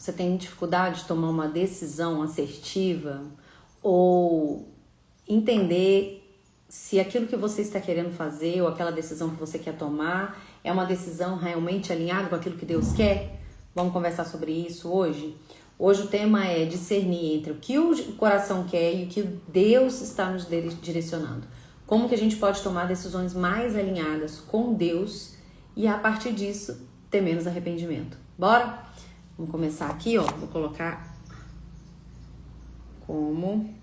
Você tem dificuldade de tomar uma decisão assertiva ou entender se aquilo que você está querendo fazer ou aquela decisão que você quer tomar é uma decisão realmente alinhada com aquilo que Deus quer? Vamos conversar sobre isso hoje? Hoje o tema é discernir entre o que o coração quer e o que Deus está nos direcionando. Como que a gente pode tomar decisões mais alinhadas com Deus e a partir disso ter menos arrependimento. Bora? Vamos começar aqui, ó. Vou colocar como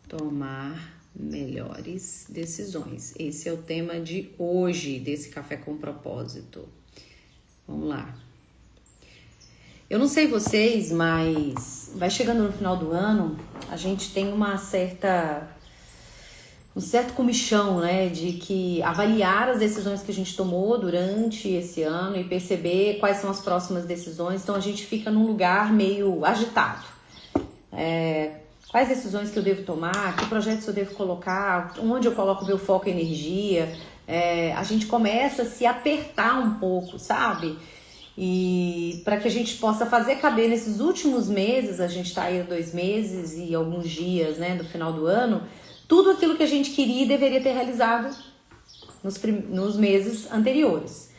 tomar melhores decisões. Esse é o tema de hoje, desse Café com Propósito. Vamos lá. Eu não sei vocês, mas vai chegando no final do ano, a gente tem um certo comichão, né, de que avaliar as decisões que a gente tomou durante esse ano e perceber quais são as próximas decisões. Então a gente fica num lugar meio agitado. Quais decisões que eu devo tomar, que projetos eu devo colocar, onde eu coloco meu foco e energia. A gente começa a se apertar um pouco, sabe? E para que a gente possa fazer caber nesses últimos meses, a gente está aí 2 meses e alguns dias, né, do final do ano, tudo aquilo que a gente queria e deveria ter realizado nos meses anteriores.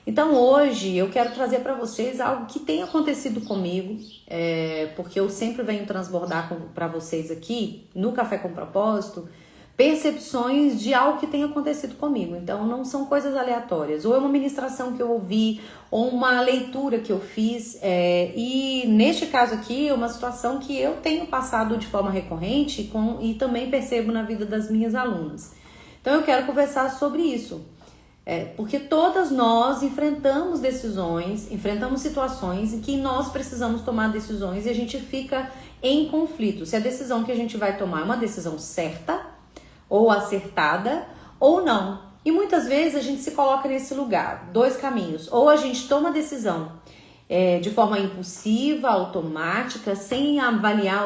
Então hoje eu quero trazer para vocês algo que tem acontecido comigo, porque eu sempre venho transbordar para vocês aqui no Café com Propósito percepções de algo que tem acontecido comigo. Então não são coisas aleatórias, ou é uma ministração que eu ouvi, ou uma leitura que eu fiz, e neste caso aqui é uma situação que eu tenho passado de forma recorrente e também percebo na vida das minhas alunas. Então eu quero conversar sobre isso, porque todas nós enfrentamos situações em que nós precisamos tomar decisões e a gente fica em conflito. Se a decisão que a gente vai tomar é uma decisão certa, ou acertada, ou não. E muitas vezes a gente se coloca nesse lugar, 2 caminhos. Ou a gente toma a decisão de forma impulsiva, automática, sem avaliar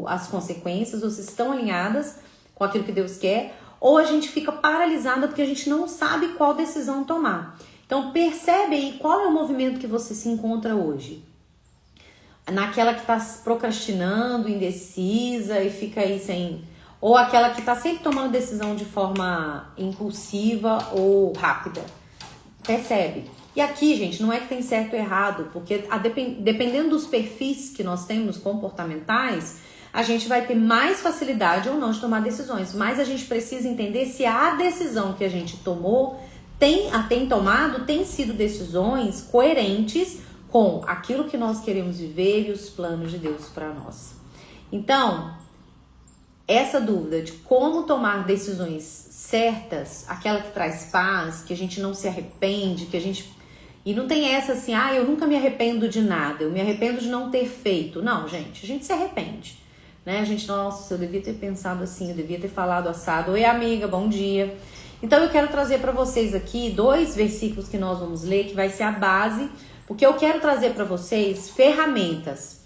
as consequências, ou se estão alinhadas com aquilo que Deus quer, ou a gente fica paralisada porque a gente não sabe qual decisão tomar. Então percebe aí qual é o movimento que você se encontra hoje. Naquela que está procrastinando, indecisa e fica aí sem... Ou aquela que está sempre tomando decisão de forma impulsiva ou rápida. Percebe? E aqui, gente, não é que tem certo ou errado, porque dependendo dos perfis que nós temos comportamentais, a gente vai ter mais facilidade ou não de tomar decisões. Mas a gente precisa entender se a decisão que a gente tomou tem tomado, tem sido decisões coerentes com aquilo que nós queremos viver e os planos de Deus para nós. Então, essa dúvida de como tomar decisões certas, aquela que traz paz, que a gente não se arrepende, e não tem essa assim, eu nunca me arrependo de nada, eu me arrependo de não ter feito. Não, gente, a gente se arrepende, né? A gente, nossa, eu devia ter pensado assim, eu devia ter falado assado. Oi, amiga, bom dia. Então eu quero trazer para vocês aqui 2 versículos que nós vamos ler, que vai ser a base, porque eu quero trazer para vocês ferramentas.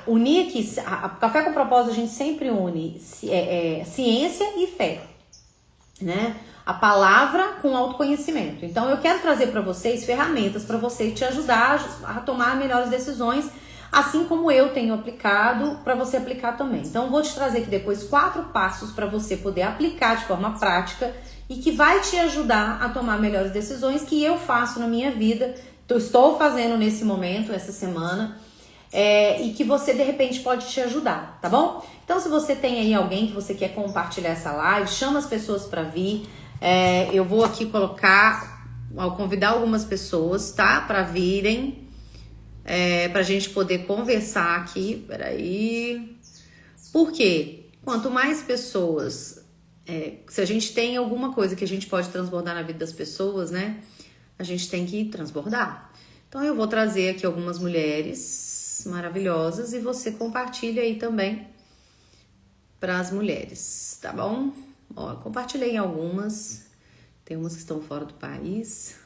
Unir aqui, Café com Propósito a gente sempre une ciência e fé, né? A palavra com autoconhecimento. Então eu quero trazer para vocês ferramentas para você te ajudar a tomar melhores decisões, assim como eu tenho aplicado, para você aplicar também. Então eu vou te trazer aqui depois 4 passos para você poder aplicar de forma prática e que vai te ajudar a tomar melhores decisões, que eu faço na minha vida, estou fazendo nesse momento, essa semana, e que você de repente pode te ajudar, tá bom? Então se você tem aí alguém que você quer compartilhar essa live, chama as pessoas para vir. Eu vou aqui convidar algumas pessoas, tá? Para virem, pra gente poder conversar aqui. Peraí. Por quê? Quanto mais pessoas, se a gente tem alguma coisa que a gente pode transbordar na vida das pessoas, né? A gente tem que transbordar. Então eu vou trazer aqui algumas mulheres maravilhosas e você compartilha aí também para as mulheres, tá bom? Ó, compartilhei algumas, tem umas que estão fora do país.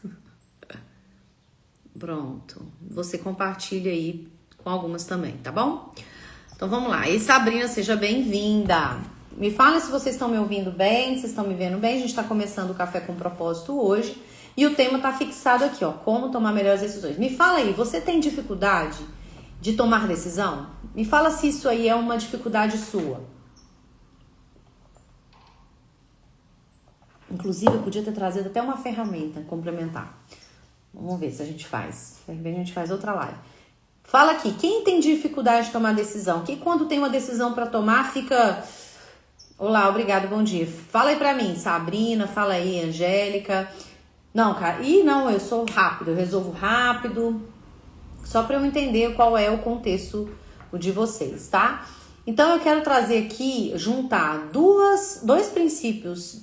Pronto, você compartilha aí com algumas também, tá bom? Então vamos lá. E Sabrina, seja bem-vinda. Me fala se vocês estão me ouvindo bem, se estão me vendo bem. A gente está começando o Café com Propósito hoje. E o tema tá fixado aqui, ó, como tomar melhores decisões. Me fala aí, você tem dificuldade de tomar decisão? Me fala se isso aí é uma dificuldade sua. Inclusive, eu podia ter trazido até uma ferramenta complementar. Vamos ver se a gente faz. De repente a gente faz outra live. Fala aqui, quem tem dificuldade de tomar decisão? Que quando tem uma decisão para tomar, fica... Olá, obrigado, bom dia. Fala aí pra mim, Sabrina, fala aí, Angélica. Não, cara, não, eu sou rápido, eu resolvo rápido. Só para eu entender qual é o contexto de vocês, tá? Então eu quero trazer aqui, juntar dois princípios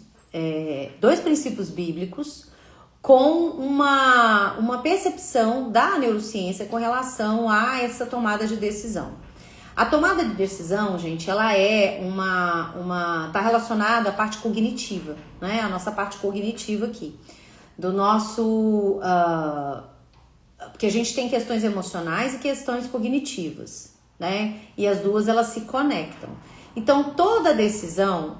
bíblicos com uma percepção da neurociência com relação a essa tomada de decisão. A tomada de decisão, gente, ela é tá relacionada à parte cognitiva, né? A nossa parte cognitiva aqui, do nosso... porque a gente tem questões emocionais e questões cognitivas, né? E as duas, elas se conectam. Então, toda decisão...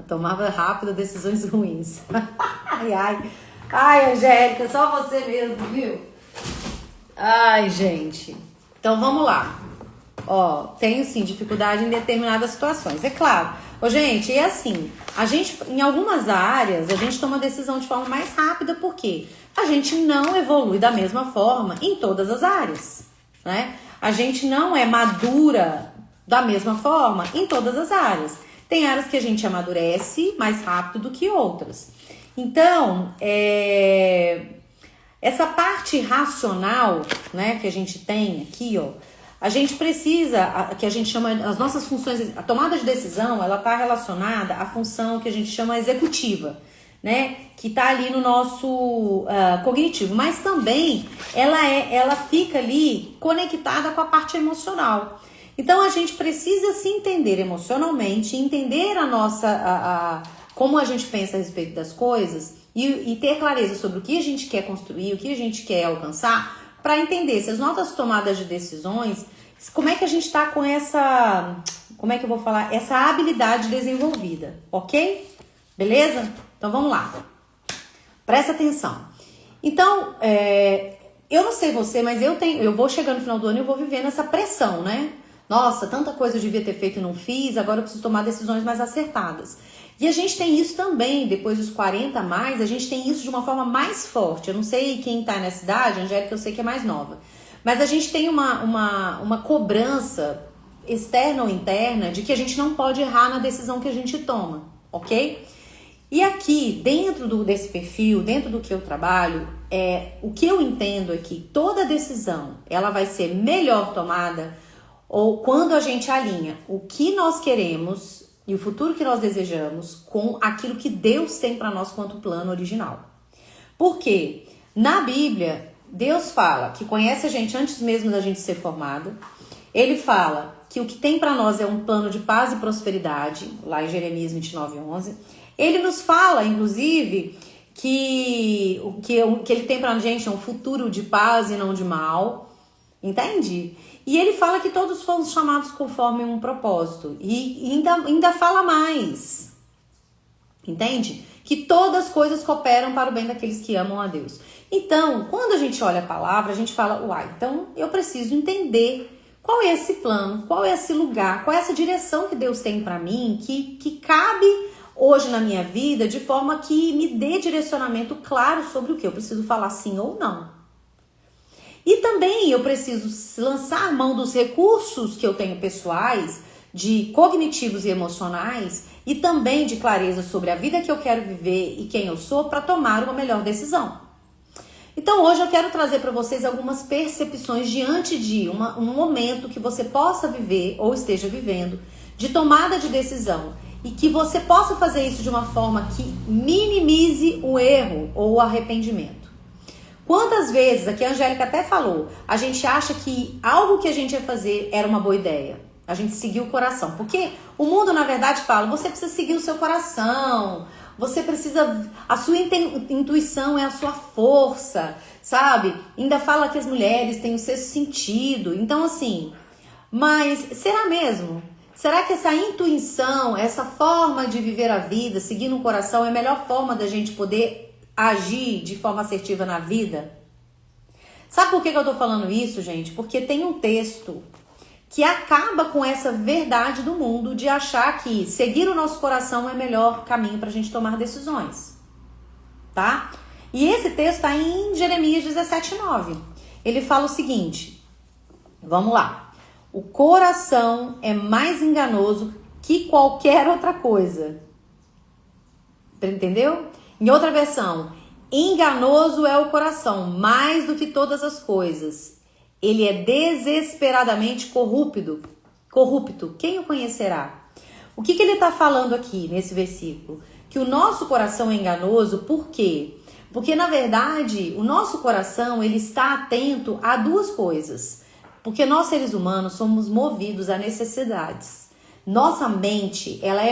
tomava rápido decisões ruins. Ai, Angélica, só você mesmo, viu? Ai, gente. Então, vamos lá. Ó, tenho sim dificuldade em determinadas situações, é claro. Ô, gente, é assim, em algumas áreas, a gente toma decisão de forma mais rápida, porque a gente não evolui da mesma forma em todas as áreas, né? A gente não é madura da mesma forma em todas as áreas. Tem áreas que a gente amadurece mais rápido do que outras. Então, essa parte racional, né, que a gente tem aqui, ó, a gente precisa, que a gente chama, as nossas funções, a tomada de decisão, ela está relacionada à função que a gente chama executiva, né, que está ali no nosso cognitivo, mas também ela fica ali conectada com a parte emocional. Então a gente precisa se entender emocionalmente, entender a nossa, como a gente pensa a respeito das coisas e ter clareza sobre o que a gente quer construir, o que a gente quer alcançar, para entender se as nossas tomadas de decisões, como é que a gente está com essa, essa habilidade desenvolvida, ok? Beleza? Então vamos lá. Presta atenção. Então, eu não sei você, mas eu vou chegando no final do ano e eu vou vivendo essa pressão, né? Nossa, tanta coisa eu devia ter feito e não fiz, agora eu preciso tomar decisões mais acertadas. E a gente tem isso também, depois dos 40 mais, a gente tem isso de uma forma mais forte. Eu não sei quem tá nessa idade, Angélica, eu sei que é mais nova. Mas a gente tem uma cobrança externa ou interna de que a gente não pode errar na decisão que a gente toma, ok? E aqui, dentro desse perfil, dentro do que eu trabalho, o que eu entendo é que toda decisão, ela vai ser melhor tomada ou quando a gente alinha o que nós queremos e o futuro que nós desejamos com aquilo que Deus tem para nós quanto plano original. Porque na Bíblia, Deus fala que conhece a gente antes mesmo da gente ser formado. Ele fala que o que tem para nós é um plano de paz e prosperidade, lá em Jeremias 29:11. Ele nos fala, inclusive, que o que ele tem pra gente é um futuro de paz e não de mal. Entende? E ele fala que todos fomos chamados conforme um propósito. E ainda fala mais. Entende? Que todas as coisas cooperam para o bem daqueles que amam a Deus. Então, quando a gente olha a palavra, a gente fala, então eu preciso entender qual é esse plano, qual é esse lugar, qual é essa direção que Deus tem para mim, que cabe hoje na minha vida, de forma que me dê direcionamento claro sobre o que eu preciso falar sim ou não. E também eu preciso lançar mão dos recursos que eu tenho pessoais, de cognitivos e emocionais, e também de clareza sobre a vida que eu quero viver e quem eu sou, para tomar uma melhor decisão. Então hoje eu quero trazer para vocês algumas percepções diante de um momento que você possa viver ou esteja vivendo, de tomada de decisão, e que você possa fazer isso de uma forma que minimize o erro ou o arrependimento. Quantas vezes, aqui a Angélica até falou, a gente acha que algo que a gente ia fazer era uma boa ideia. A gente seguiu o coração. Porque o mundo, na verdade, fala, você precisa seguir o seu coração, você precisa, a sua intuição é a sua força, sabe? Ainda fala que as mulheres têm o sexto sentido. Então, assim, mas será mesmo? Será que essa intuição, essa forma de viver a vida, seguindo o coração, é a melhor forma da gente poder agir de forma assertiva na vida? Sabe por que eu tô falando isso, gente? Porque tem um texto que acaba com essa verdade do mundo de achar que seguir o nosso coração é o melhor caminho pra gente tomar decisões, tá? E esse texto tá em Jeremias 17:9. Ele fala o seguinte, vamos lá. O coração é mais enganoso que qualquer outra coisa. Entendeu? Em outra versão, enganoso é o coração, mais do que todas as coisas. Ele é desesperadamente corrupto. Quem o conhecerá? O que ele está falando aqui nesse versículo? Que o nosso coração é enganoso, por quê? Porque, na verdade, o nosso coração ele está atento a duas coisas. Porque nós, seres humanos, somos movidos a necessidades. Nossa mente, ela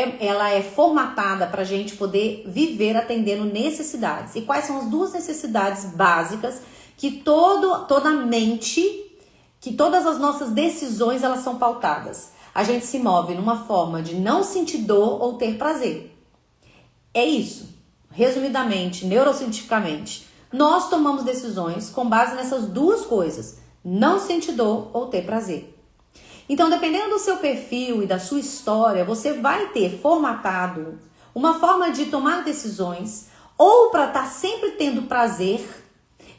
é formatada para a gente poder viver atendendo necessidades. E quais são as duas necessidades básicas que toda mente, que todas as nossas decisões, elas são pautadas? A gente se move numa forma de não sentir dor ou ter prazer. É isso. Resumidamente, neurocientificamente, nós tomamos decisões com base nessas duas coisas. Não sentir dor ou ter prazer. Então, dependendo do seu perfil e da sua história, você vai ter formatado uma forma de tomar decisões ou para estar sempre tendo prazer,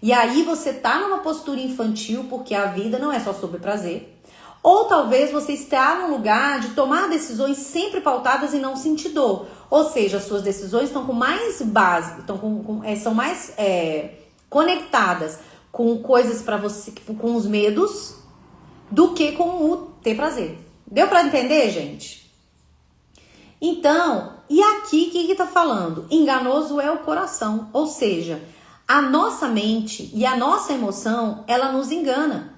e aí você tá numa postura infantil porque a vida não é só sobre prazer, ou talvez você está num lugar de tomar decisões sempre pautadas em não sentir dor, ou seja, as suas decisões estão com mais base, são mais conectadas com coisas para você, com os medos, do que com o ter prazer. Deu para entender, gente? Então, e aqui o que tá falando? Enganoso é o coração, ou seja, a nossa mente e a nossa emoção, ela nos engana.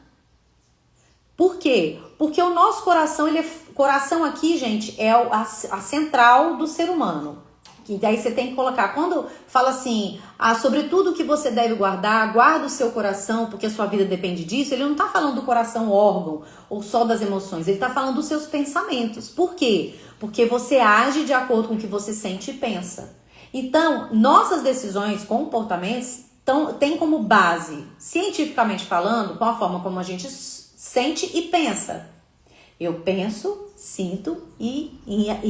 Por quê? Porque o nosso coração, coração aqui, gente, é a central do ser humano. E daí você tem que colocar, quando fala assim, sobre tudo que você deve guardar, guarda o seu coração, porque a sua vida depende disso, ele não tá falando do coração órgão, ou só das emoções, ele tá falando dos seus pensamentos. Por quê? Porque você age de acordo com o que você sente e pensa. Então, nossas decisões, comportamentos, tem como base, cientificamente falando, com a forma como a gente sente e pensa. Eu penso, sinto e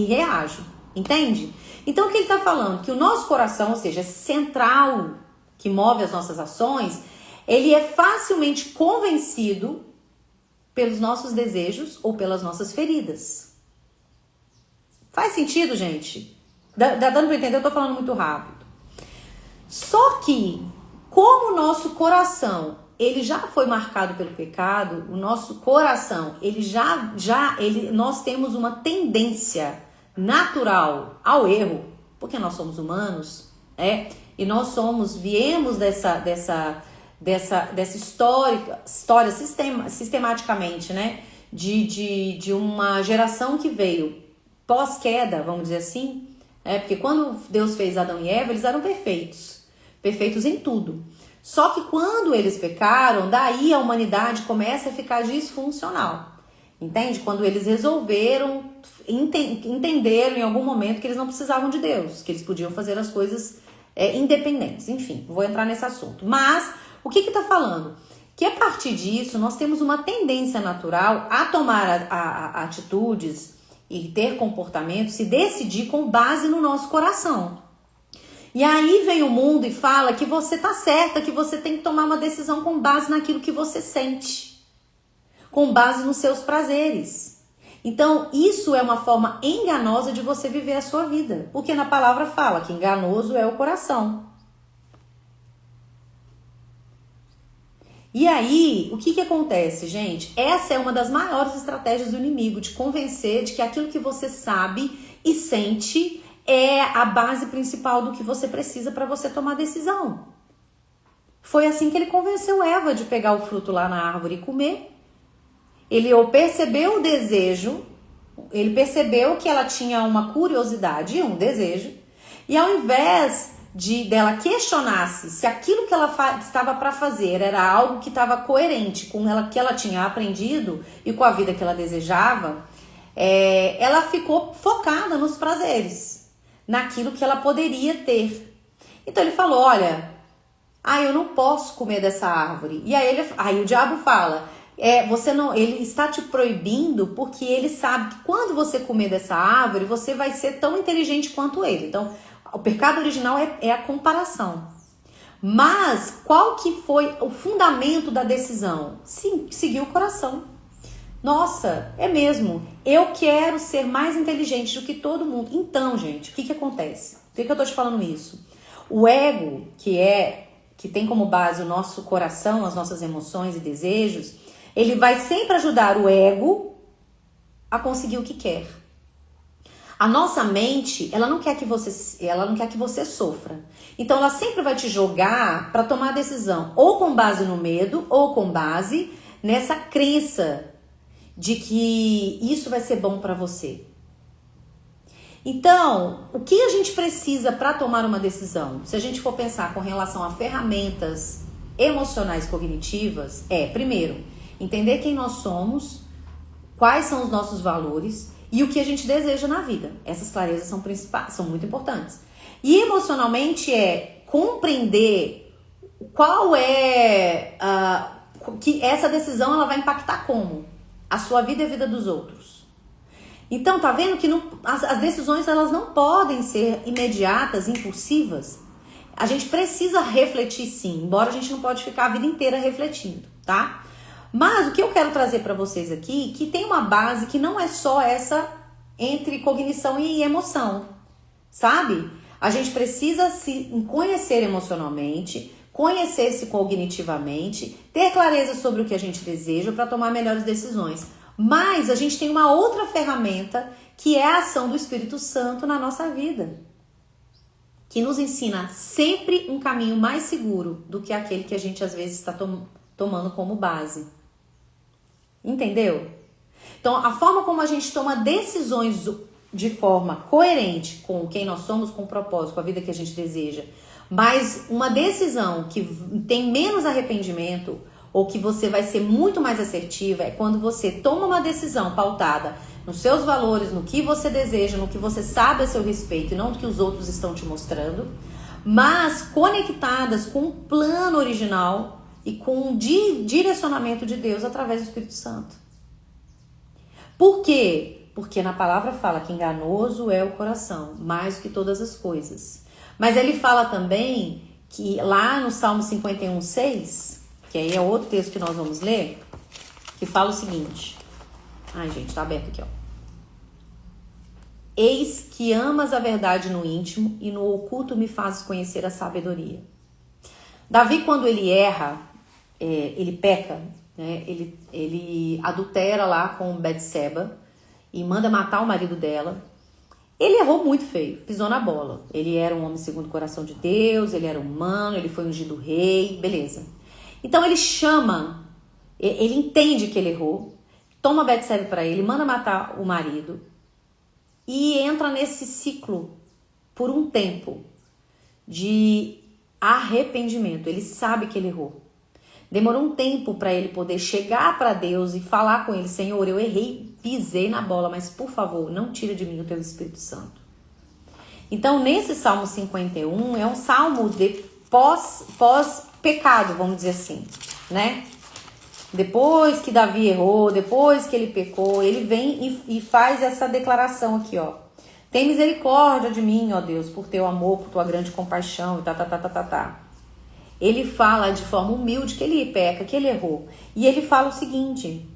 reajo. Entende? Então, o que ele está falando? Que o nosso coração, ou seja, central que move as nossas ações, ele é facilmente convencido pelos nossos desejos ou pelas nossas feridas. Faz sentido, gente? Dando para entender? Eu tô falando muito rápido. Só que, como o nosso coração, ele já foi marcado pelo pecado, o nosso coração, nós temos uma tendência natural ao erro, porque nós somos humanos, e nós viemos dessa história sistematicamente, né, de uma geração que veio pós-queda, vamos dizer assim, porque quando Deus fez Adão e Eva, eles eram perfeitos em tudo. Só que quando eles pecaram, daí a humanidade começa a ficar disfuncional. Entende? Quando eles resolveram, entenderam em algum momento que eles não precisavam de Deus, que eles podiam fazer as coisas independentes. Enfim, vou entrar nesse assunto. Mas, o que está falando? Que a partir disso, nós temos uma tendência natural a tomar atitudes e ter comportamentos, se decidir com base no nosso coração. E aí vem o mundo e fala que você tá certa, que você tem que tomar uma decisão com base naquilo que você sente, com base nos seus prazeres. Então, isso é uma forma enganosa de você viver a sua vida, porque na palavra fala que enganoso é o coração. E aí, o que acontece, gente? Essa é uma das maiores estratégias do inimigo, de convencer de que aquilo que você sabe e sente é a base principal do que você precisa para você tomar decisão. Foi assim que ele convenceu Eva de pegar o fruto lá na árvore e comer. Ele percebeu o desejo, ele percebeu que ela tinha uma curiosidade, um desejo, e ao invés dela questionar-se se aquilo que ela estava para fazer era algo que estava coerente com ela, que ela tinha aprendido e com a vida que ela desejava, ela ficou focada nos prazeres, naquilo que ela poderia ter. Então ele falou, olha, eu não posso comer dessa árvore. E aí o diabo fala, você não, ele está te proibindo porque ele sabe que quando você comer dessa árvore, você vai ser tão inteligente quanto ele. Então, o pecado original é a comparação. Mas qual que foi o fundamento da decisão? Sim, seguir o coração. Nossa, é mesmo. Eu quero ser mais inteligente do que todo mundo. Então, gente, o que acontece? Por que eu tô te falando isso? O ego, que tem como base o nosso coração, as nossas emoções e desejos, ele vai sempre ajudar o ego a conseguir o que quer. A nossa mente, ela não quer que você sofra. Então ela sempre vai te jogar para tomar a decisão, ou com base no medo, ou com base nessa crença de que isso vai ser bom para você. Então, o que a gente precisa para tomar uma decisão? Se a gente for pensar com relação a ferramentas emocionais cognitivas, primeiro, entender quem nós somos, quais são os nossos valores e o que a gente deseja na vida. Essas clarezas são principais, são muito importantes. E emocionalmente compreender qual que essa decisão ela vai impactar como? A sua vida e a vida dos outros. Então, tá vendo que as decisões elas não podem ser imediatas, impulsivas. A gente precisa refletir sim, embora a gente não pode ficar a vida inteira refletindo, tá? Mas o que eu quero trazer para vocês aqui, que tem uma base que não é só essa entre cognição e emoção, sabe? A gente precisa se conhecer emocionalmente, conhecer-se cognitivamente, ter clareza sobre o que a gente deseja para tomar melhores decisões. Mas a gente tem uma outra ferramenta que é a ação do Espírito Santo na nossa vida, que nos ensina sempre um caminho mais seguro do que aquele que a gente às vezes está tomando como base. Entendeu? Então, a forma como a gente toma decisões de forma coerente com quem nós somos, com o propósito, com a vida que a gente deseja, mas uma decisão que tem menos arrependimento ou que você vai ser muito mais assertiva é quando você toma uma decisão pautada nos seus valores, no que você deseja, no que você sabe a seu respeito e não do que os outros estão te mostrando, mas conectadas com o plano original e com o direcionamento de Deus através do Espírito Santo. Por quê? Porque na palavra fala que enganoso é o coração, mais do que todas as coisas. Mas ele fala também que lá no Salmo 51:6, que aí é outro texto que nós vamos ler, que fala o seguinte. Ai, gente, tá aberto aqui, ó. Eis que amas a verdade no íntimo e no oculto me fazes conhecer a sabedoria. Davi, quando ele erra, ele peca, né? Ele adultera lá com Betseba e manda matar o marido dela. Ele errou muito feio, pisou na bola. Ele era um homem segundo o coração de Deus, ele era humano, ele foi ungido rei, beleza. Então ele ele entende que ele errou, toma Betseba para ele, manda matar o marido e entra nesse ciclo por um tempo de arrependimento. Ele sabe que ele errou. Demorou um tempo para ele poder chegar para Deus e falar com ele: Senhor, eu errei, pisei na bola, mas por favor, não tira de mim o teu Espírito Santo. Então, nesse Salmo 51, é um salmo de pós-pecado, vamos dizer assim, né? Depois que Davi errou, depois que ele pecou, ele vem e faz essa declaração aqui, ó. Tem misericórdia de mim, ó Deus, por teu amor, por tua grande compaixão, tá. Ele fala de forma humilde que ele peca, que ele errou. E ele fala o seguinte,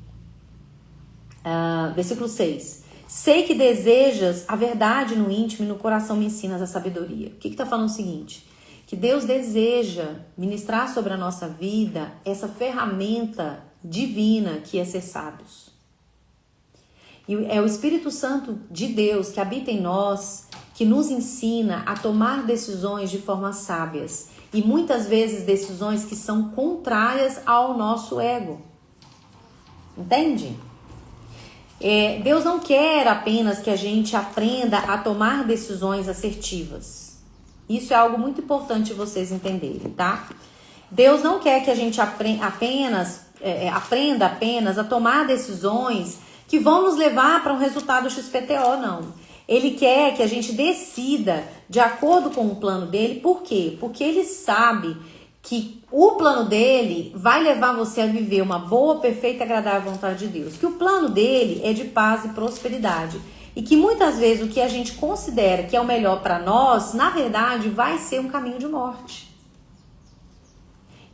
versículo 6. Sei que desejas a verdade no íntimo e no coração me ensinas a sabedoria. O que está falando o seguinte? Que Deus deseja ministrar sobre a nossa vida essa ferramenta divina que é ser sábios. E é o Espírito Santo de Deus que habita em nós, que nos ensina a tomar decisões de forma sábias. E muitas vezes decisões que são contrárias ao nosso ego. Entende? Deus não quer apenas que a gente aprenda a tomar decisões assertivas. Isso é algo muito importante vocês entenderem, tá? Deus não quer que a gente aprenda apenas a tomar decisões que vão nos levar para um resultado XPTO, não. Ele quer que a gente decida de acordo com o plano dele. Por quê? Porque ele sabe que o plano dele vai levar você a viver uma boa, perfeita e agradável vontade de Deus. Que o plano dele é de paz e prosperidade. E que muitas vezes o que a gente considera que é o melhor para nós, na verdade, vai ser um caminho de morte.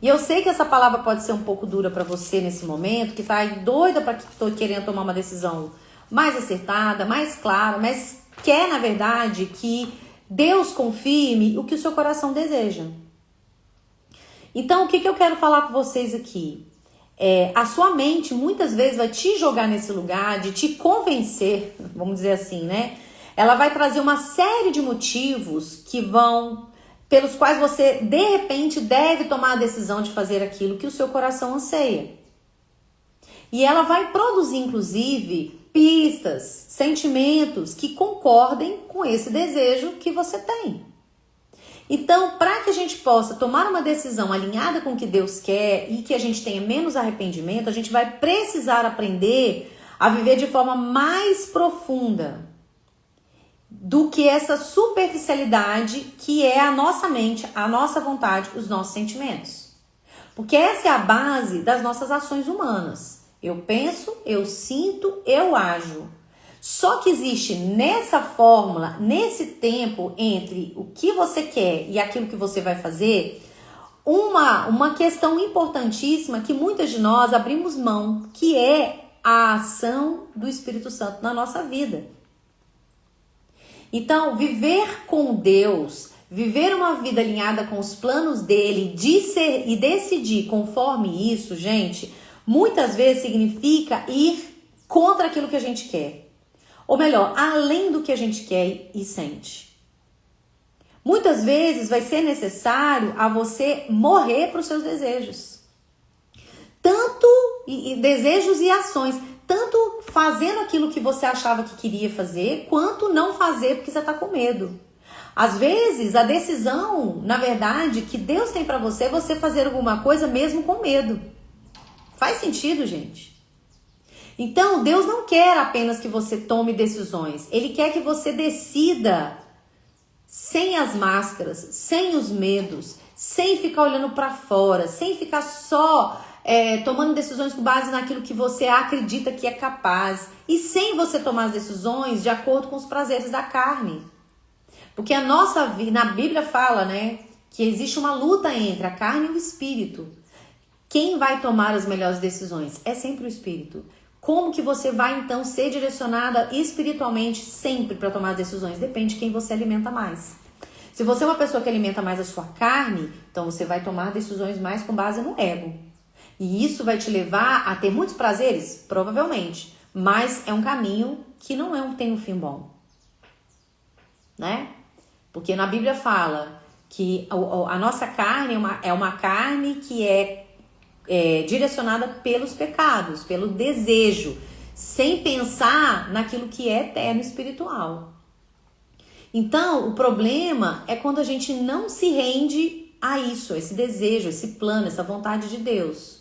E eu sei que essa palavra pode ser um pouco dura para você nesse momento, que tá doida para que tô querendo tomar uma decisão mais acertada, mais clara, mas quer, na verdade, que Deus confirme o que o seu coração deseja. Então, o que eu quero falar com vocês aqui? A sua mente muitas vezes vai te jogar nesse lugar de te convencer, vamos dizer assim, né? Ela vai trazer uma série de motivos pelos quais você, de repente, deve tomar a decisão de fazer aquilo que o seu coração anseia. E ela vai produzir, inclusive, pistas, sentimentos que concordem com esse desejo que você tem. Então, para que a gente possa tomar uma decisão alinhada com o que Deus quer e que a gente tenha menos arrependimento, a gente vai precisar aprender a viver de forma mais profunda do que essa superficialidade que é a nossa mente, a nossa vontade, os nossos sentimentos. Porque essa é a base das nossas ações humanas. Eu penso, eu sinto, eu ajo. Só que existe nessa fórmula, nesse tempo entre o que você quer e aquilo que você vai fazer, uma questão importantíssima que muitas de nós abrimos mão, que é a ação do Espírito Santo na nossa vida. Então, viver com Deus, viver uma vida alinhada com os planos dele, e decidir conforme isso, gente, muitas vezes significa ir contra aquilo que a gente quer. Ou melhor, além do que a gente quer e sente. Muitas vezes vai ser necessário a você morrer para os seus desejos. Tanto desejos e ações. Tanto fazendo aquilo que você achava que queria fazer, quanto não fazer porque você está com medo. Às vezes, a decisão, na verdade, que Deus tem para você é você fazer alguma coisa mesmo com medo. Faz sentido, gente? Então, Deus não quer apenas que você tome decisões. Ele quer que você decida sem as máscaras, sem os medos, sem ficar olhando para fora, sem ficar só tomando decisões com base naquilo que você acredita que é capaz e sem você tomar as decisões de acordo com os prazeres da carne. Porque a nossa vida, na Bíblia fala, né, que existe uma luta entre a carne e o espírito. Quem vai tomar as melhores decisões? É sempre o espírito. Como que você vai, então, ser direcionada espiritualmente sempre para tomar as decisões? Depende de quem você alimenta mais. Se você é uma pessoa que alimenta mais a sua carne, então você vai tomar decisões mais com base no ego. E isso vai te levar a ter muitos prazeres? Provavelmente. Mas é um caminho que não tem um fim bom. Né? Porque na Bíblia fala que a nossa carne é uma carne que é direcionada pelos pecados, pelo desejo, sem pensar naquilo que é eterno espiritual. Então, o problema é quando a gente não se rende a isso, a esse desejo, a esse plano, essa vontade de Deus.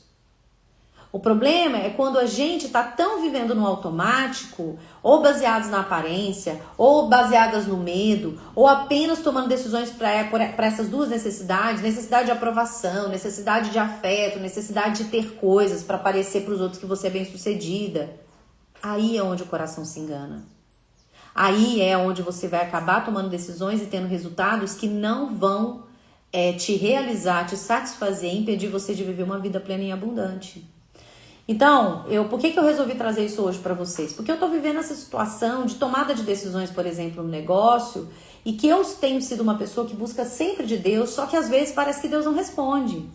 O problema é quando a gente está tão vivendo no automático, ou baseados na aparência, ou baseadas no medo, ou apenas tomando decisões para essas duas necessidades, necessidade de aprovação, necessidade de afeto, necessidade de ter coisas para parecer para os outros que você é bem-sucedida. Aí é onde o coração se engana. Aí é onde você vai acabar tomando decisões e tendo resultados que não vão te realizar, te satisfazer, impedir você de viver uma vida plena e abundante. Então, por que eu resolvi trazer isso hoje para vocês? Porque eu tô vivendo essa situação de tomada de decisões, por exemplo, no negócio, e que eu tenho sido uma pessoa que busca sempre de Deus, só que às vezes parece que Deus não responde,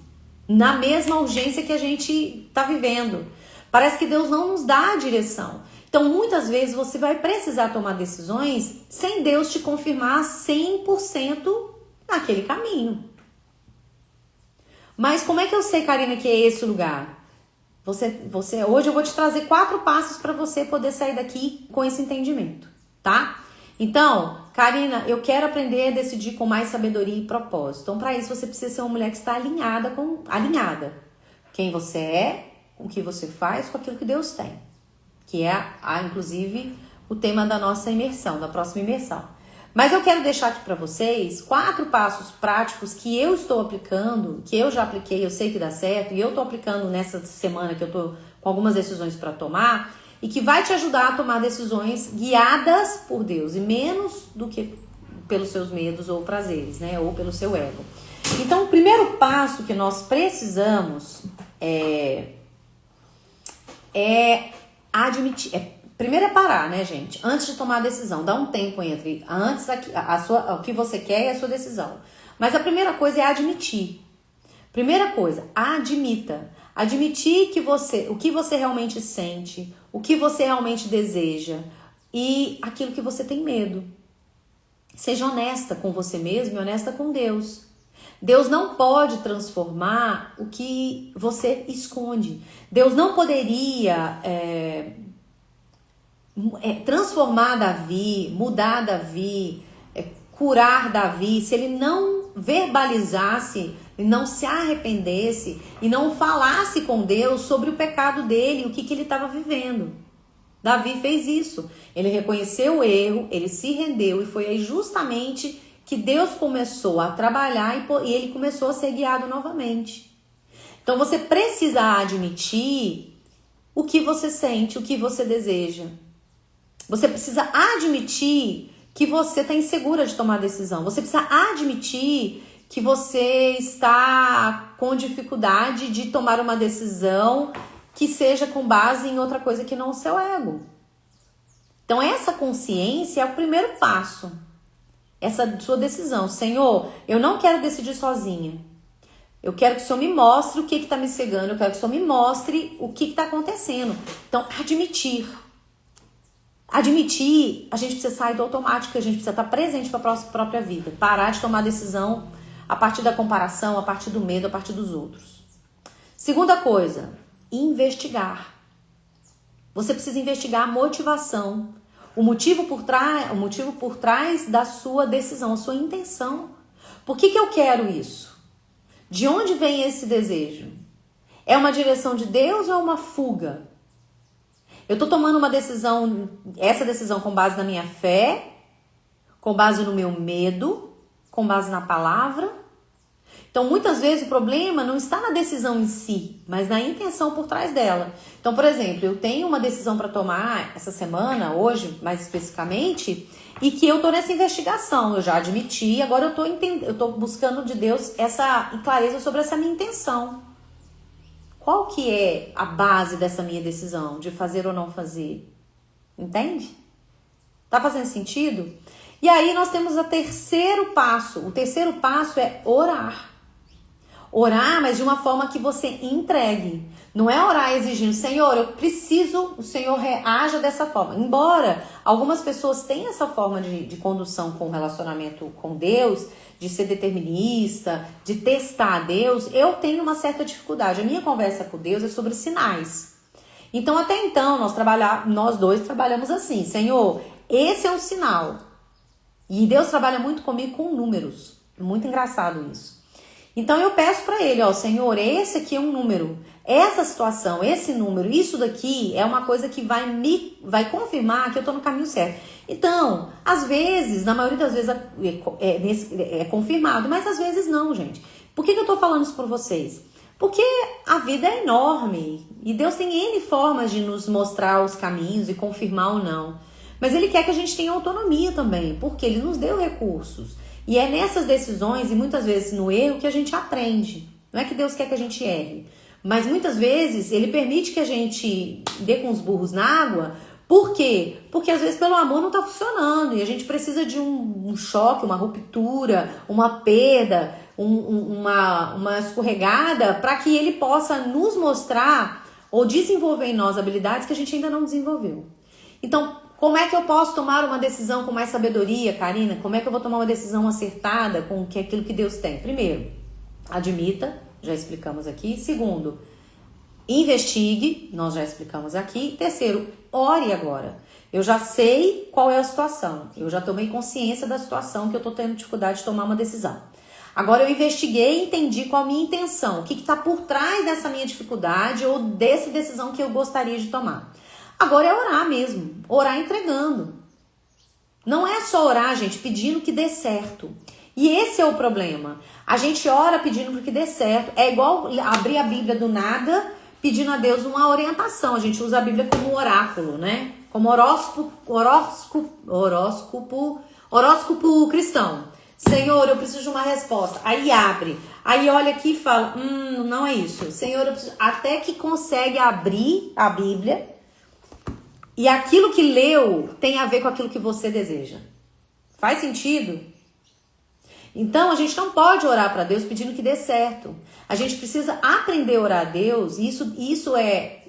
na mesma urgência que a gente tá vivendo. Parece que Deus não nos dá a direção. Então, muitas vezes você vai precisar tomar decisões sem Deus te confirmar 100% naquele caminho. Mas como é que eu sei, Karina, que é esse o lugar? Hoje eu vou te trazer 4 passos para você poder sair daqui com esse entendimento, tá? Então, Karina, eu quero aprender a decidir com mais sabedoria e propósito. Então, para isso, você precisa ser uma mulher que está alinhada. Quem você é, com o que você faz, com aquilo que Deus tem. Que é, inclusive, o tema da nossa imersão, da próxima imersão. Mas eu quero deixar aqui para vocês 4 passos práticos que eu estou aplicando, que eu já apliquei, eu sei que dá certo, e eu estou aplicando nessa semana que eu estou com algumas decisões para tomar, e que vai te ajudar a tomar decisões guiadas por Deus, e menos do que pelos seus medos ou prazeres, né? Ou pelo seu ego. Então, o primeiro passo que nós precisamos é admitir. Primeiro é parar, né, gente? Antes de tomar a decisão, dá um tempo entre antes o que você quer e a sua decisão. Mas a primeira coisa é admitir. Primeira coisa, admita. Admitir o que você realmente sente, o que você realmente deseja e aquilo que você tem medo. Seja honesta com você mesmo e honesta com Deus. Deus não pode transformar o que você esconde. Deus não poderia transformar Davi, mudar Davi, curar Davi, se ele não verbalizasse, não se arrependesse e não falasse com Deus sobre o pecado dele, o que ele estava vivendo. Davi fez isso. Ele reconheceu o erro, ele se rendeu e foi aí justamente que Deus começou a trabalhar e ele começou a ser guiado novamente. Então você precisa admitir o que você sente, o que você deseja. Você precisa admitir que você está insegura de tomar decisão. Você precisa admitir que você está com dificuldade de tomar uma decisão que seja com base em outra coisa que não o seu ego. Então essa consciência é o primeiro passo. Essa sua decisão. Senhor, eu não quero decidir sozinha. Eu quero que o Senhor me mostre o que está me cegando. Eu quero que o Senhor me mostre o que está acontecendo. Então, admitir. Admitir, a gente precisa sair do automático. A gente precisa estar presente para a nossa própria vida. Parar de tomar decisão a partir da comparação, a partir do medo, a partir dos outros. Segunda coisa, investigar. Você precisa investigar a motivação. O motivo por trás da sua decisão, a sua intenção. Por que eu quero isso? De onde vem esse desejo? É uma direção de Deus ou é uma fuga? Eu estou tomando essa decisão com base na minha fé, com base no meu medo, com base na palavra. Então, muitas vezes o problema não está na decisão em si, mas na intenção por trás dela. Então, por exemplo, eu tenho uma decisão para tomar essa semana, hoje, mais especificamente, e que eu estou nessa investigação. Eu já admiti, agora eu estou buscando de Deus essa clareza sobre essa minha intenção. Qual que é a base dessa minha decisão de fazer ou não fazer? Entende? Tá fazendo sentido? E aí nós temos o terceiro passo. O terceiro passo é orar. Orar, mas de uma forma que você entregue. Não é orar exigindo, Senhor, eu preciso, o Senhor reaja dessa forma. Embora algumas pessoas tenham essa forma de condução com o relacionamento com Deus, de ser determinista, de testar a Deus, eu tenho uma certa dificuldade. A minha conversa com Deus é sobre sinais. Então, até então, nós dois trabalhamos assim, Senhor, esse é um sinal. E Deus trabalha muito comigo com números. Muito engraçado isso. Então eu peço para ele, Senhor, esse aqui é um número, essa situação, esse número, isso daqui é uma coisa que vai confirmar que eu estou no caminho certo. Então, às vezes, na maioria das vezes é confirmado, mas às vezes não, gente. Por que eu estou falando isso para vocês? Porque a vida é enorme e Deus tem N formas de nos mostrar os caminhos e confirmar ou não. Mas Ele quer que a gente tenha autonomia também, porque Ele nos deu recursos. E é nessas decisões e muitas vezes no erro que a gente aprende. Não é que Deus quer que a gente erre, mas muitas vezes Ele permite que a gente dê com os burros na água. Por quê? Porque às vezes pelo amor não está funcionando e a gente precisa de um choque, uma ruptura, uma perda, uma escorregada para que Ele possa nos mostrar ou desenvolver em nós habilidades que a gente ainda não desenvolveu. Então, como é que eu posso tomar uma decisão com mais sabedoria, Karina? Como é que eu vou tomar uma decisão acertada com aquilo que Deus tem? Primeiro, admita, já explicamos aqui. Segundo, investigue, nós já explicamos aqui. Terceiro, ore agora. Eu já sei qual é a situação. Eu já tomei consciência da situação que eu estou tendo dificuldade de tomar uma decisão. Agora eu investiguei e entendi qual a minha intenção. O que está por trás dessa minha dificuldade ou dessa decisão que eu gostaria de tomar. Agora é orar mesmo, orar entregando. Não é só orar, gente, pedindo que dê certo. E esse é o problema. A gente ora pedindo para que dê certo. É igual abrir a Bíblia do nada, pedindo a Deus uma orientação. A gente usa a Bíblia como oráculo, né? Como horóscopo cristão. Senhor, eu preciso de uma resposta. Aí abre. Aí olha aqui e fala, não é isso. Senhor, eu preciso... Até que consegue abrir a Bíblia e aquilo que leu tem a ver com aquilo que você deseja. Faz sentido? Então, a gente não pode orar para Deus pedindo que dê certo. A gente precisa aprender a orar a Deus. Isso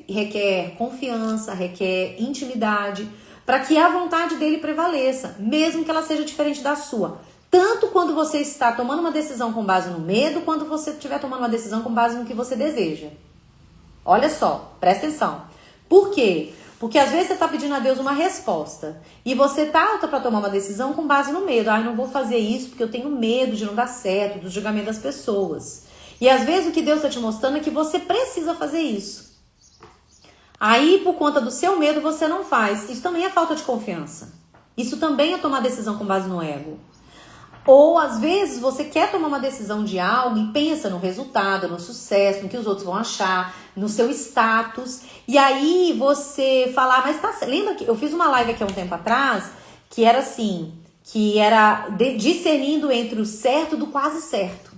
requer confiança, requer intimidade, para que a vontade dele prevaleça, mesmo que ela seja diferente da sua. Tanto quando você está tomando uma decisão com base no medo, quanto você estiver tomando uma decisão com base no que você deseja. Olha só, presta atenção. Por quê? Porque às vezes você está pedindo a Deus uma resposta e você está alta para tomar uma decisão com base no medo. Eu não vou fazer isso porque eu tenho medo de não dar certo, do julgamento das pessoas. E às vezes o que Deus está te mostrando é que você precisa fazer isso. Aí, por conta do seu medo, você não faz. Isso também é falta de confiança. Isso também é tomar decisão com base no ego. Ou, às vezes, você quer tomar uma decisão de algo e pensa no resultado, no sucesso, no que os outros vão achar, no seu status. E aí você fala, mas tá... Lembra que eu fiz uma live aqui há um tempo atrás, que era assim, que era discernindo entre o certo do quase certo.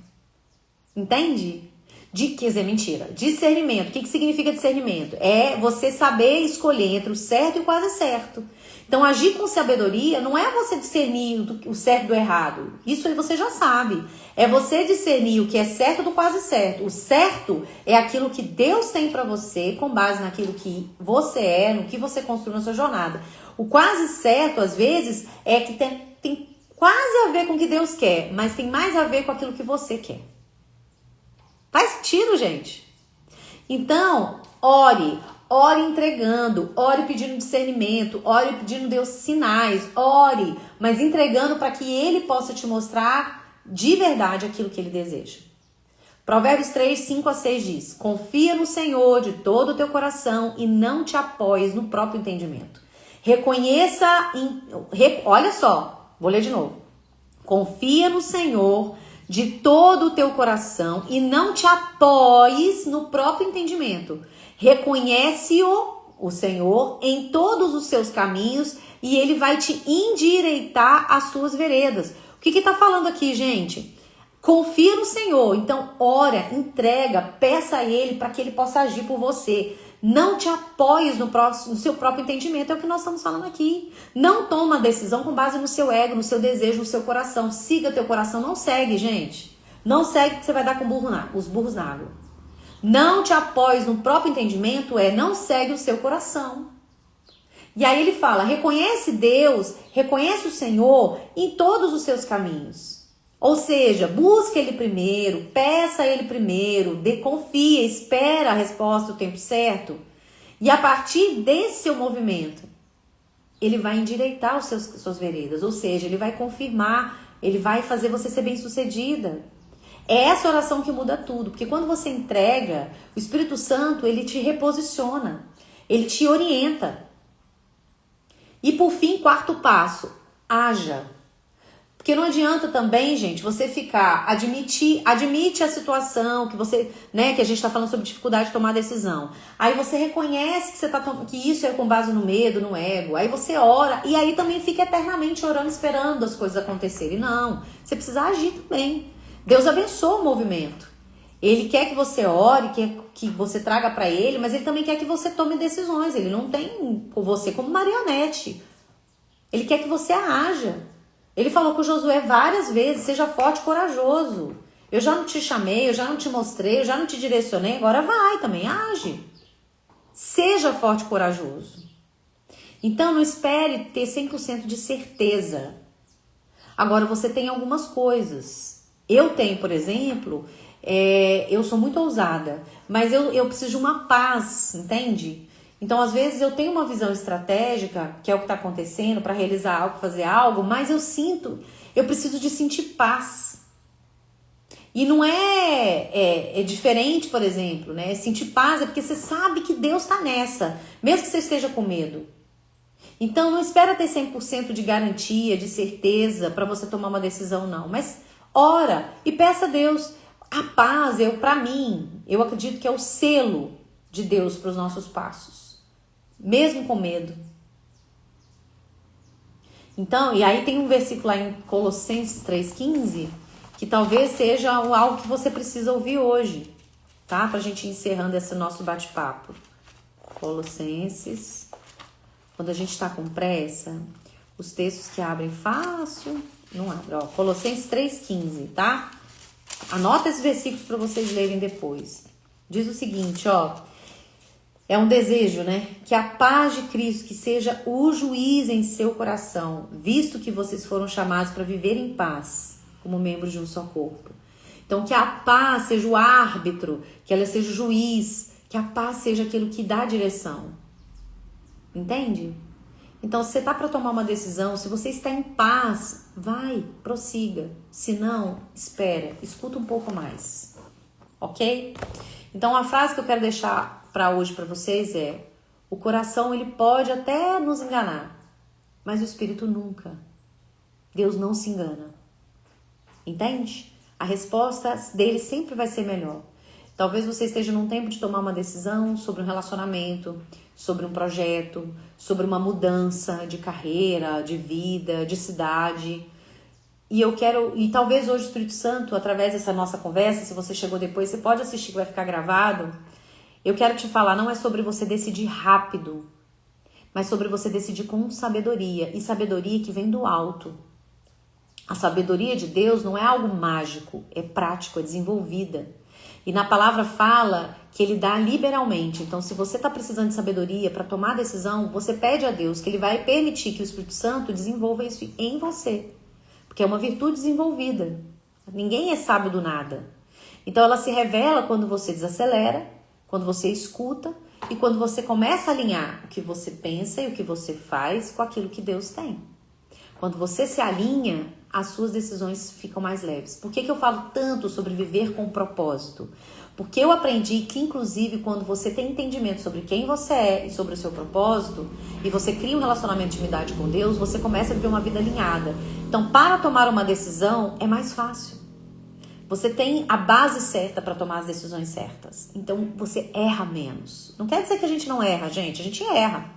Entende? Quer dizer, mentira. Discernimento. O que significa discernimento? É você saber escolher entre o certo e o quase certo. Então, agir com sabedoria não é você discernir o certo do errado. Isso aí você já sabe. É você discernir o que é certo do quase certo. O certo é aquilo que Deus tem pra você, com base naquilo que você é, no que você construiu na sua jornada. O quase certo, às vezes, é que tem quase a ver com o que Deus quer, mas tem mais a ver com aquilo que você quer. Faz sentido, gente? Então, ore entregando, ore pedindo discernimento, ore pedindo Deus sinais, ore, mas entregando para que Ele possa te mostrar de verdade aquilo que Ele deseja. Provérbios 3, 5-6 diz, confia no Senhor de todo o teu coração e não te apoies no próprio entendimento. Olha só, vou ler de novo. Confia no Senhor de todo o teu coração e não te apoies no próprio entendimento. Reconhece-o Senhor, em todos os seus caminhos e Ele vai te endireitar as suas veredas. O que está falando aqui, gente? Confia no Senhor. Então, ora, entrega, peça a Ele para que Ele possa agir por você. Não te apoies no seu próprio entendimento. É o que nós estamos falando aqui. Não toma decisão com base no seu ego, no seu desejo, no seu coração. Siga teu coração. Não segue, gente. Não segue que você vai dar com os burros na água. Não te apoies no próprio entendimento não segue o seu coração. E aí ele fala, reconhece Deus, reconhece o Senhor em todos os seus caminhos. Ou seja, busque Ele primeiro, peça a Ele primeiro, confia, espera a resposta do tempo certo. E a partir desse seu movimento, Ele vai endireitar suas veredas. Ou seja, Ele vai confirmar, Ele vai fazer você ser bem-sucedida. É essa oração que muda tudo, porque quando você entrega, o Espírito Santo, ele te reposiciona, ele te orienta. E por fim, quarto passo, haja. Porque não adianta também, gente, você ficar, admite a situação que você, né, que a gente está falando sobre dificuldade de tomar decisão. Aí você reconhece que isso é com base no medo, no ego. Aí você ora e aí também fica eternamente orando, esperando as coisas acontecerem. Não, você precisa agir também. Deus abençoa o movimento. Ele quer que você ore, quer que você traga para Ele, mas Ele também quer que você tome decisões. Ele não tem com você como marionete. Ele quer que você haja. Ele falou com Josué várias vezes, seja forte e corajoso. Eu já não te chamei, eu já não te mostrei, eu já não te direcionei, agora vai também, age. Seja forte e corajoso. Então não espere ter 100% de certeza. Agora você tem algumas coisas. Eu tenho, por exemplo, eu sou muito ousada, mas eu preciso de uma paz, entende? Então, às vezes, eu tenho uma visão estratégica, que é o que está acontecendo, para realizar algo, fazer algo, mas eu preciso de sentir paz. E não é diferente, por exemplo, né? Sentir paz é porque você sabe que Deus está nessa, mesmo que você esteja com medo. Então não espera ter 100% de garantia, de certeza para você tomar uma decisão, não. Mas ora e peça a Deus. A paz, para mim, eu acredito que é o selo de Deus para os nossos passos, mesmo com medo. Então, e aí tem um versículo lá em Colossenses 3,15, que talvez seja algo que você precisa ouvir hoje, tá? Pra gente ir encerrando esse nosso bate-papo. Colossenses, quando a gente tá com pressa, os textos que abrem fácil, não abre, ó. Colossenses 3,15, tá? Anota esses versículos para vocês lerem depois. Diz o seguinte, ó. É um desejo, né? Que a paz de Cristo, que seja o juiz em seu coração, visto que vocês foram chamados para viver em paz, como membros de um só corpo. Então, que a paz seja o árbitro, que ela seja o juiz, que a paz seja aquilo que dá a direção. Entende? Então, se você está para tomar uma decisão, se você está em paz, vai, prossiga. Se não, espera, escuta um pouco mais. Ok? Então, a frase que eu quero deixar para hoje para vocês é: o coração ele pode até nos enganar, mas o espírito nunca. Deus não se engana. Entende? A resposta dele sempre vai ser melhor. Talvez você esteja num tempo de tomar uma decisão sobre um relacionamento, sobre um projeto, sobre uma mudança de carreira, de vida, de cidade. E talvez hoje o Espírito Santo, através dessa nossa conversa, se você chegou depois, você pode assistir que vai ficar gravado. Eu quero te falar, não é sobre você decidir rápido, mas sobre você decidir com sabedoria, e sabedoria que vem do alto. A sabedoria de Deus não é algo mágico, é prático, é desenvolvida. E na palavra fala que ele dá liberalmente. Então, se você está precisando de sabedoria para tomar a decisão, você pede a Deus que ele vai permitir que o Espírito Santo desenvolva isso em você. Porque é uma virtude desenvolvida. Ninguém é sábio do nada. Então, ela se revela quando você desacelera, quando você escuta e quando você começa a alinhar o que você pensa e o que você faz com aquilo que Deus tem. Quando você se alinha, as suas decisões ficam mais leves. Por que eu falo tanto sobre viver com propósito? Porque eu aprendi que, inclusive, quando você tem entendimento sobre quem você é e sobre o seu propósito, e você cria um relacionamento de intimidade com Deus, você começa a viver uma vida alinhada. Então, para tomar uma decisão, é mais fácil. Você tem a base certa para tomar as decisões certas. Então, você erra menos. Não quer dizer que a gente não erra, gente. A gente erra.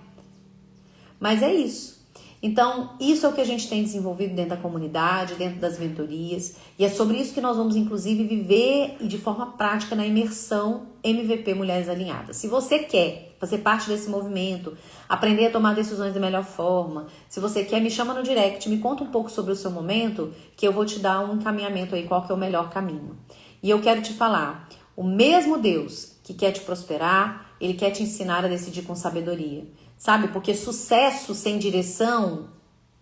Mas é isso. Então, isso é o que a gente tem desenvolvido dentro da comunidade, dentro das mentorias. E é sobre isso que nós vamos, inclusive, viver e de forma prática na imersão MVP Mulheres Alinhadas. Se você quer fazer parte desse movimento, aprender a tomar decisões da melhor forma, se você quer, me chama no direct, me conta um pouco sobre o seu momento, que eu vou te dar um encaminhamento aí, qual que é o melhor caminho. E eu quero te falar, o mesmo Deus que quer te prosperar, ele quer te ensinar a decidir com sabedoria. Sabe? Porque sucesso sem direção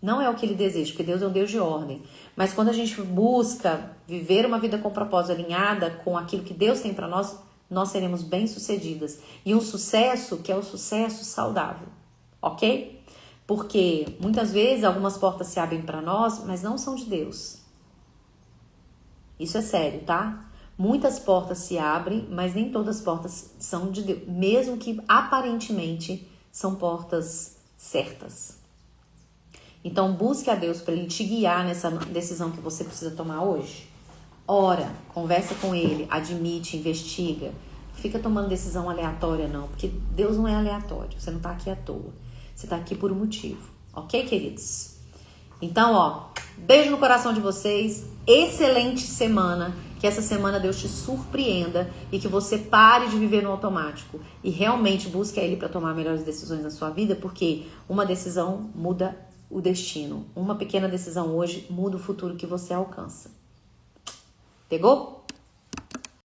não é o que ele deseja, porque Deus é um Deus de ordem. Mas quando a gente busca viver uma vida com propósito alinhada com aquilo que Deus tem para nós, nós seremos bem-sucedidas. E um sucesso que é o sucesso saudável, ok? Porque muitas vezes algumas portas se abrem para nós, mas não são de Deus. Isso é sério, tá? Muitas portas se abrem, mas nem todas as portas são de Deus, mesmo que aparentemente são portas certas. Então busque a Deus para ele te guiar nessa decisão que você precisa tomar hoje. Ora, conversa com ele, admite, investiga. Não fica tomando decisão aleatória não, porque Deus não é aleatório. Você não está aqui à toa. Você está aqui por um motivo. Ok, queridos? Então, ó, beijo no coração de vocês. Excelente semana. Que essa semana Deus te surpreenda e que você pare de viver no automático e realmente busque a Ele para tomar melhores decisões na sua vida, porque uma decisão muda o destino. Uma pequena decisão hoje muda o futuro que você alcança. Pegou?